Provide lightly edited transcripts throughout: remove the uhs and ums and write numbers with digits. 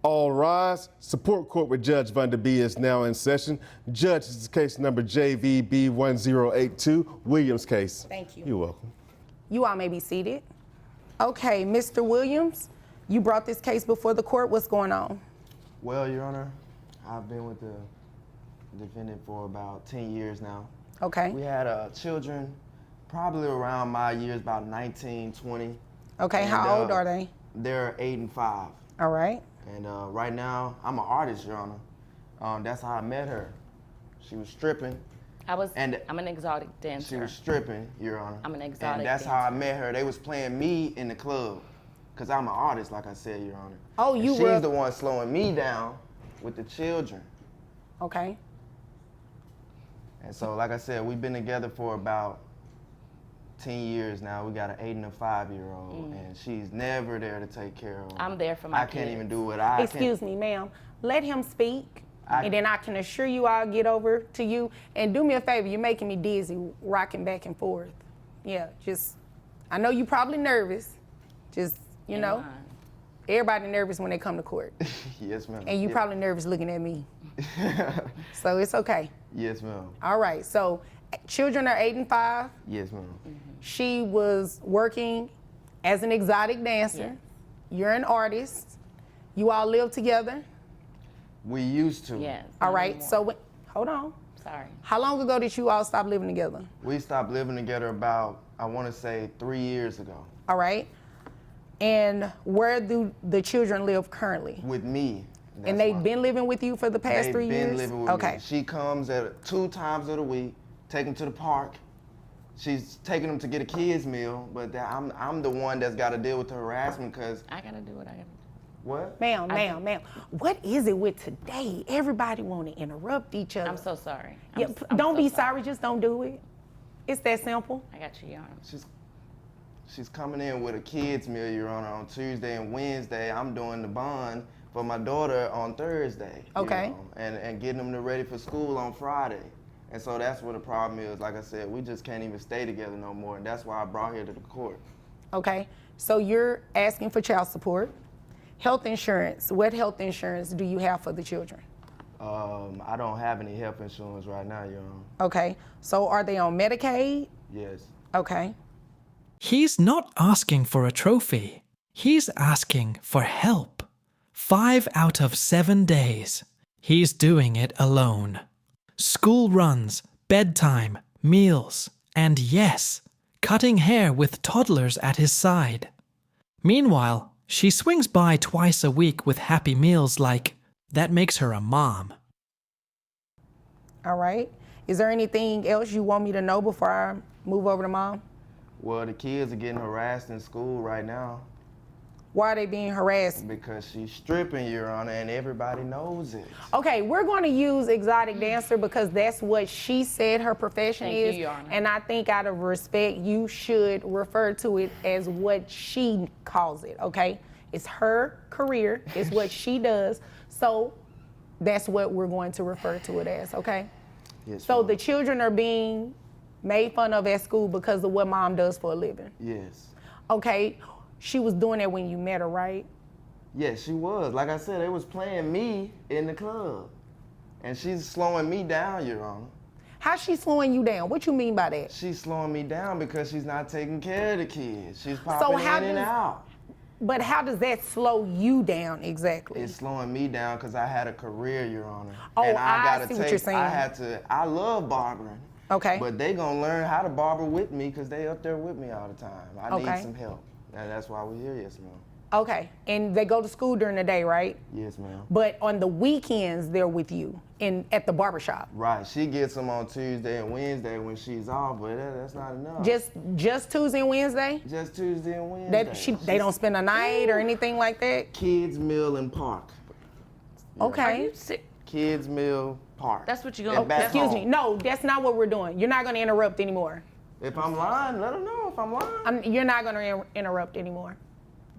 All rise. Support court with Judge Van Der Bee is now in session. Judge, this is case number JVB1082, Williams case. Thank you. You're welcome. You all may be seated. Okay, Mr. Williams, you brought this case before the court. What's going on? Well, Your Honor, I've been with the defendant for about 10 years now. Okay. We had children probably around my years, about 19, 20. Okay, And, how old are they? They're 8 and 5. All right. And right now, I'm an artist, Your Honor. That's how I met her. She was stripping. I'm an exotic dancer. She was stripping, Your Honor. I'm an exotic And that's dancer. how I met her. They was playing me in the club. Because I'm an artist, like I said, Your Honor. Oh, And you she's were- the one slowing me down with the children. Okay. And so, like I said, we've been together for about 10 years now. We got an 8 and a 5-year-old, and she's never there to take care of them. I'm there for my I can't kids. even do what I Excuse me, ma'am. Let him speak, and then I can assure you I'll get over to you. And do me a favor, you're making me dizzy, rocking back and forth. Yeah, I know you're probably nervous. You know, Am everybody nervous when they come to court. Yes, ma'am. And you probably nervous looking at me. So it's okay. Yes, ma'am. All right, so children are 8 and 5. Yes, ma'am. She was working as an exotic dancer. Yes. You're an artist. You all live together. We used to. Yes. All not right, anymore. so hold on. Sorry. How long ago did you all stop living together? We stopped living together about, I want to say, 3 years ago. All right. And where do the children live currently? With me. And they've been living with you for the past 3 years? They've been living with okay. me. She comes 2 times of the week, take them to the park. She's taking them to get a kids meal, but I'm the one that's got to deal with the harassment because I gotta do what I gotta do. what? Ma'am. What is it with today? Everybody want to interrupt each other. I'm so sorry. Yeah, I'm don't so be sorry, just don't do it. It's that simple. I got you, Your Honor. She's coming in with a kids meal, Your Honor, on Tuesday and Wednesday. I'm doing the bond for my daughter on Thursday. you Okay. know, and getting them ready for school on Friday. And so that's what the problem is. Like I said, we just can't even stay together no more. And that's why I brought her to the court. Okay, so you're asking for child support, health insurance. What health insurance do you have for the children? I don't have any health insurance right now, Your Honor. Okay, so are they on Medicaid? Yes. Okay, He's not asking for a trophy. He's asking for help. 5 out of 7 days, he's doing it alone. School runs, bedtime, meals, and yes, cutting hair with toddlers at his side. Meanwhile, she swings by twice a week with happy meals like, that makes her a mom. all right. Is there anything else you want me to know before I move over to mom? Well, the kids are getting harassed in school right now Why are they being harassed? because she's stripping, Your Honor, and everybody knows it. Okay, we're going to use exotic dancer because that's what she said her profession Thank you, is. Your Honor. And I think out of respect, you should refer to it as what she calls it, okay? It's her career, it's what she does. So that's what we're going to refer to it as, okay? Yes, So ma'am. the children are being made fun of at school because of what mom does for a living. Yes. Okay, she was doing that when you met her, right? Yes, she was. Like I said, they was playing me in the club. And she's slowing me down, Your Honor. How's she slowing you down? What you mean by that? She's slowing me down because she's not taking care of the kids. She's popping how in and does- out. But how does that slow you down exactly? It's slowing me down because I had a career, Your Honor. Oh, and I gotta see what you're saying. I love barbering. Okay. But they gonna learn how to barber with me because they up there with me all the time. I Okay. need some help. And that's why we're here, yes, ma'am. Okay, and they go to school during the day, right? Yes, ma'am. But on the weekends, they're with you at the barbershop. Right, she gets them on Tuesday and Wednesday when she's off, but that's not enough. Just Tuesday and Wednesday? Just Tuesday and Wednesday. They don't spend a night or anything like that? Kids Meal and Park. Are Okay. you sick? Kids Meal Park. That's what you And gonna- back Excuse home. me. No, that's not what we're doing. You're not going to interrupt anymore. If I'm lying, let them know if I'm lying. You're not going to interrupt anymore.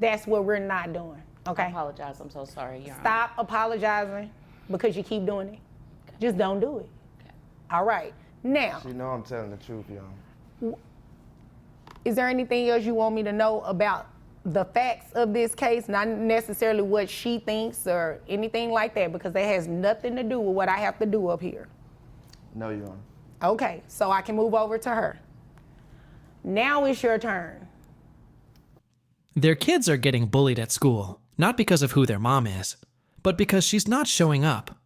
That's what we're not doing. I Okay? apologize. I'm so sorry, Your Honor. Stop apologizing because you keep doing it. Just don't do it. All right. Now, You know I'm telling the truth, y'all. is there anything else you want me to know about the facts of this case, not necessarily what she thinks or anything like that, because that has nothing to do with what I have to do up here. No, Your Honor. Okay, so I can move over to her. Now it's your turn. Their kids are getting bullied at school, not because of who their mom is, but because she's not showing up.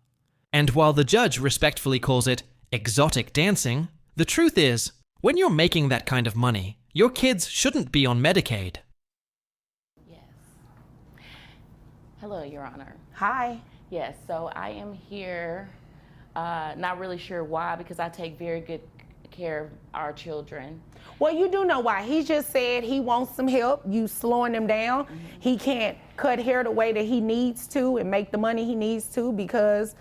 And while the judge respectfully calls it exotic dancing, the truth is, when you're making that kind of money, your kids shouldn't be on Medicaid. Yes. Hello, Your Honor. Hi. Yes, so I am here, not really sure why, because I take very good care of our children. Well, you do know why. He just said he wants some help. You slowing him down. Mm-hmm. He can't cut hair the way that he needs to and make the money he needs to because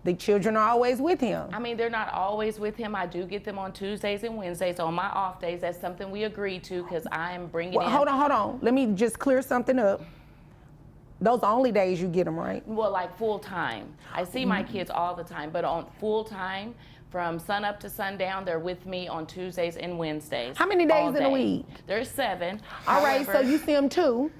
the children are always with him. I mean, they're not always with him. I do get them on Tuesdays and Wednesdays. On my off days, that's something we agreed to because I am bringing Well, in. hold on. Let me just clear something up. Those are only days you get them, right? Well, like full time. I see my kids all the time, but on full time, from sun up to sundown, they're with me on Tuesdays and Wednesdays. How many days all in a day. week? There's 7. All right, so However, you see them 2.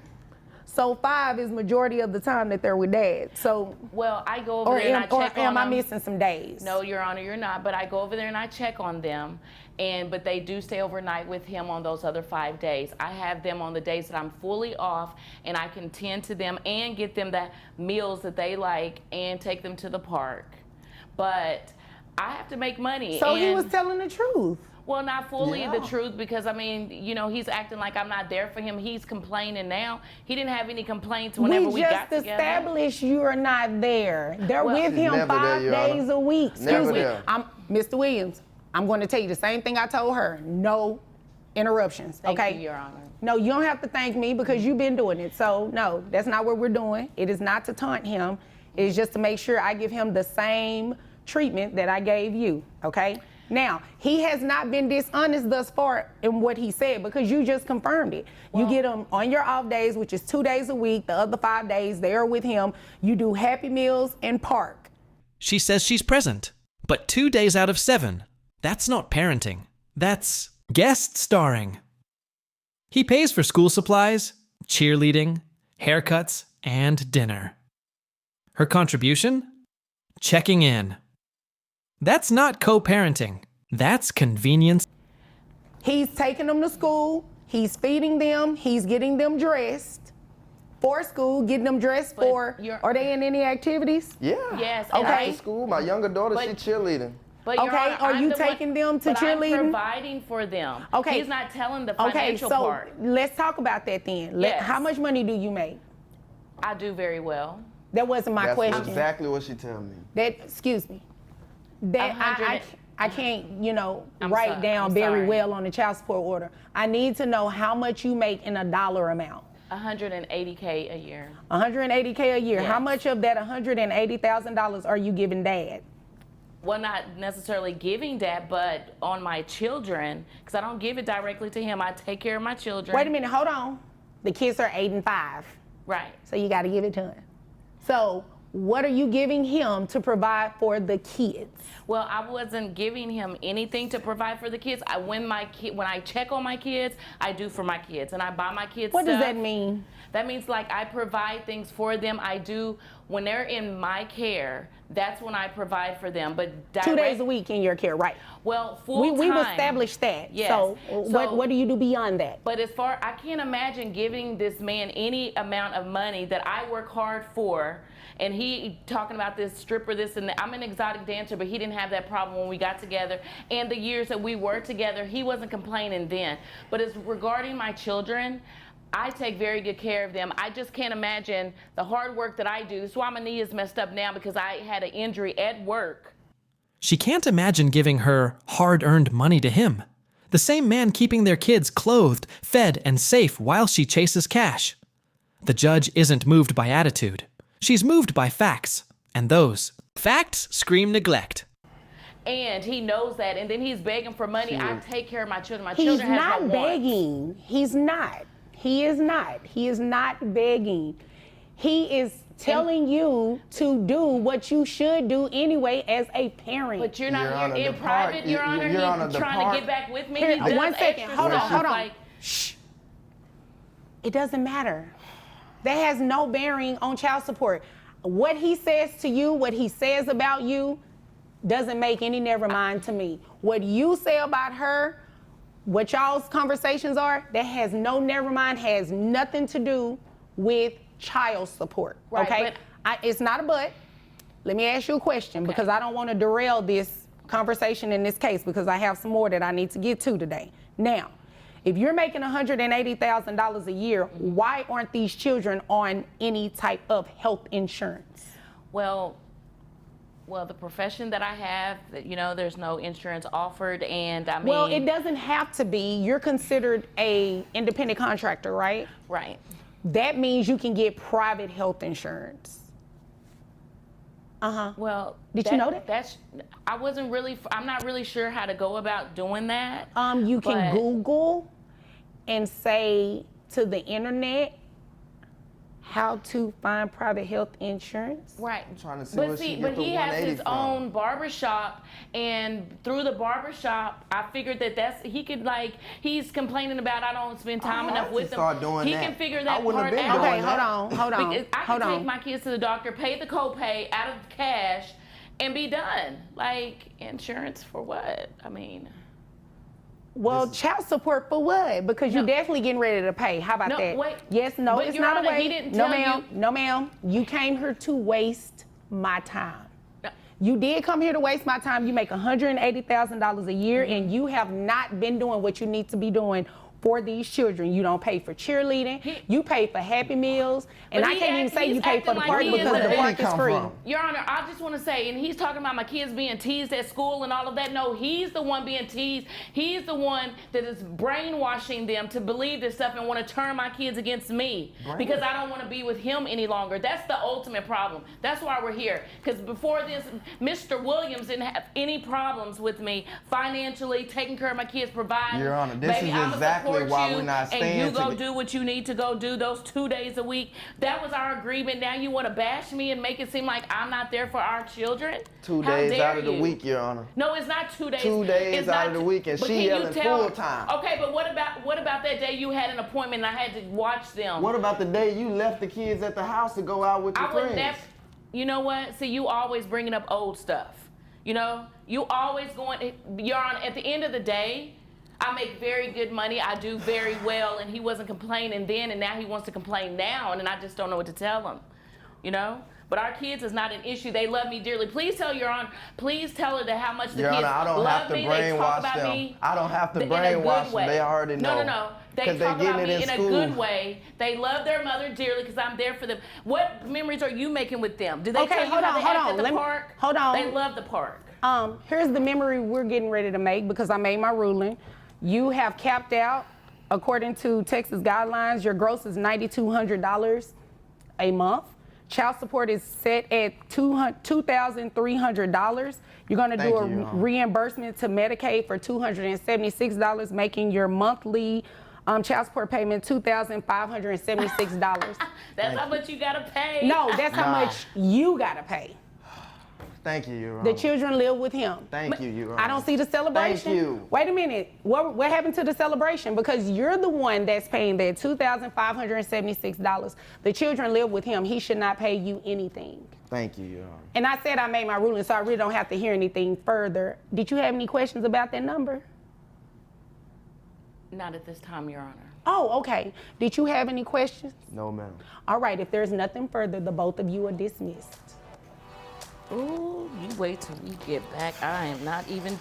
So 5 is majority of the time that they're with dad. So, Well, I go over or there and I am, or check on am I them. missing some days? No, Your Honor, you're not. But I go over there and I check on them, but they do stay overnight with him on those other 5 days. I have them on the days that I'm fully off, and I can tend to them and get them the meals that they like and take them to the park. But I have to make money. So he and- was telling the truth. Well, not fully Yeah. the truth, because I mean, you know, he's acting like I'm not there for him. He's complaining now. He didn't have any complaints whenever we just got together. established you are not there. They're Well- with She's him never 5 there, Your Honor. days a week. Never Excuse me. there. Mr. Williams, I'm going to tell you the same thing I told her. No interruptions, Thank okay? you, Your Honor. No, you don't have to thank me because you've been doing it. So, no, that's not what we're doing. It is not to taunt him. It's just to make sure I give him the same treatment that I gave you, okay? Now, he has not been dishonest thus far in what he said because you just confirmed it. You get him on your off days, which is 2 days a week. The other 5 days, they are with him. You do Happy Meals and park. She says she's present, but 2 days out of 7. That's not parenting. That's guest starring. He pays for school supplies, cheerleading, haircuts, and dinner. Her contribution? Checking in. That's not co-parenting. That's convenience. He's taking them to school. He's feeding them. He's getting them dressed for school, getting them dressed But for. you're- Are they in any activities? Yeah. Yes, and Okay. After school, my younger daughter, But- she cheerleading. But Your Okay, Honor, are I'm you the one- taking them to but cheerleading? I'm providing for them. Okay. He's not telling the Okay, financial so part. let's talk about that then. Yes. How much money do you make? I do very well. That wasn't my That's question. exactly what she told me. Excuse me. That 100 I can't, I'm write sorry, down I'm very sorry. well on the child support order. I need to know how much you make in a dollar amount. $180K a year. $180K a year. How Yes. much of that $180,000 are you giving dad? Well, not necessarily giving that, but on my children, because I don't give it directly to him. I take care of my children. Wait a minute, hold on. The kids are 8 and 5, Right. so you got to give it to him. So what are you giving him to provide for the kids? Well, I wasn't giving him anything to provide for the kids. When I check on my kids, I do for my kids, and I buy my kids What does stuff. that mean? That means like I provide things for them. I do when they're in my care. That's when I provide for them. But 2 days a week in your care, right? Well, full time. We've established that. Yes. So, So- what do you do beyond that? But as far, I can't imagine giving this man any amount of money that I work hard for, and he talking about this stripper, this and that. I'm an exotic dancer, but he didn't have that problem when we got together. And the years that we were together, he wasn't complaining then. But as regarding my children, I take very good care of them. I just can't imagine the hard work that I do. That's why my knee is messed up now, because I had an injury at work. She can't imagine giving her hard-earned money to him. The same man keeping their kids clothed, fed, and safe while she chases cash. The judge isn't moved by attitude. She's moved by facts. And those facts scream neglect. And he knows that, and then he's begging for money. She I is. take care of my children. My He's children have not no wants. begging. He's not. He is not. He is not begging. He is telling you to do what you should do anyway as a parent. But you're Your not Honor, in the private, part- Your Honor. Your Honor, He's the trying part- to get back with me. Here, He does one second. extra Hold on, stuff, hold on. like- Shh. It doesn't matter. That has no bearing on child support. What he says to you, what he says about you, doesn't make any never mind to me. What you say about her, what y'all's conversations are, that has no never mind, has nothing to do with child support. Right, okay? It's not a but. Let me ask you a question because I don't want to derail this conversation in this case because I have some more that I need to get to today. Now, if you're making $180,000 a year, why aren't these children on any type of health insurance? Well, the profession that I have, you know, there's no insurance offered, and I mean. Well, it doesn't have to be. You're considered a independent contractor, right? Right. That means you can get private health insurance. Well, Did you know that? I'm not really sure how to go about doing that. You can but- Google and say to the internet how to find private health insurance. Right. trying to see but where see, she but get the he has 180 his from. own barbershop, and through the barbershop, I figured he could, like, he's complaining about I don't spend time I enough had with to him. start doing He that. can figure I that wouldn't part have been out. doing Okay, that. hold on. Because I can take my kids to the doctor, pay the copay out of cash, and be done. Like, insurance for what? I mean. Well, child support for what? Because you're definitely getting ready to pay. How about No, that? wait. Yes, no, But it's Your not a Honor, wait. he didn't No, tell ma'am. you- No, ma'am. You came here to waste my time. No. You did come here to waste my time. You make $180,000 a year, Mm-hmm. and you have not been doing what you need to be doing for these children. You don't pay for cheerleading. You pay for Happy Meals, and But I he can't even act- say you he's pay for acting the like park he because is the a- park is come free. from? Your Honor, I just want to say, and he's talking about my kids being teased at school and all of that. No, he's the one being teased. He's the one that is brainwashing them to believe this stuff and want to turn my kids against me because I don't want to be with him any longer. That's the ultimate problem. That's why we're here. Because before this, Mr. Williams didn't have any problems with me financially, taking care of my kids, providing. Your Honor, this Baby, is I'ma exactly support why you, we're not and staying you go together. do what you need to go do those 2 days a week. That was our agreement. Now you want to bash me and make it seem like I'm not there for our children? 2 How days dare out of the you? week, Your Honor. No, it's not 2 days. 2 days It's out not of the two- week, and but she can you yelling tell- full time. Okay, but what about that day you had an appointment and I had to watch them? What about the day you left the kids at the house to go out with your I would friends? never. You know what? See, you always bringing up old stuff. You know, you always going. Your Honor, at the end of the day, I make very good money. I do very well, and he wasn't complaining then, and now he wants to complain now, and I just don't know what to tell him. You know. But our kids is not an issue. They love me dearly. Please tell Your Honor. Please tell her that how much the Your kids Honor, I don't love have to me. They talk brainwash about them. me. I don't have to in a good brainwash them. way. They already know. No. They 'Cause they talk about getting me it in in a good school. way. They love their mother dearly because I'm there for them. What memories are you making with them? Do they Okay, tell you hold how on, they hold act on. at the Let me- park? hold on. They love the park. Here's the memory we're getting ready to make because I made my ruling. You have capped out, according to Texas guidelines, your gross is $9,200 a month. Child support is set at $2,300. You're going to do Thank a you, Your Honor. reimbursement to Medicaid for $276, making your monthly child support payment $2,576. That's how much you gotta pay. No, that's how Nah. much you got to pay. Thank you, Your The Honor. children live with him. Thank you, Your Honor. I don't see the celebration. Thank you. Wait a minute. What happened to the celebration? Because you're the one that's paying that $2,576. The children live with him. He should not pay you anything. Thank you, Your Honor. And I said I made my ruling, so I really don't have to hear anything further. Did you have any questions about that number? Not at this time, Your Honor. Oh, okay. Did you have any questions? No, ma'am. All right. If there's nothing further, the both of you are dismissed. Ooh, you wait till we get back. I am not even joking.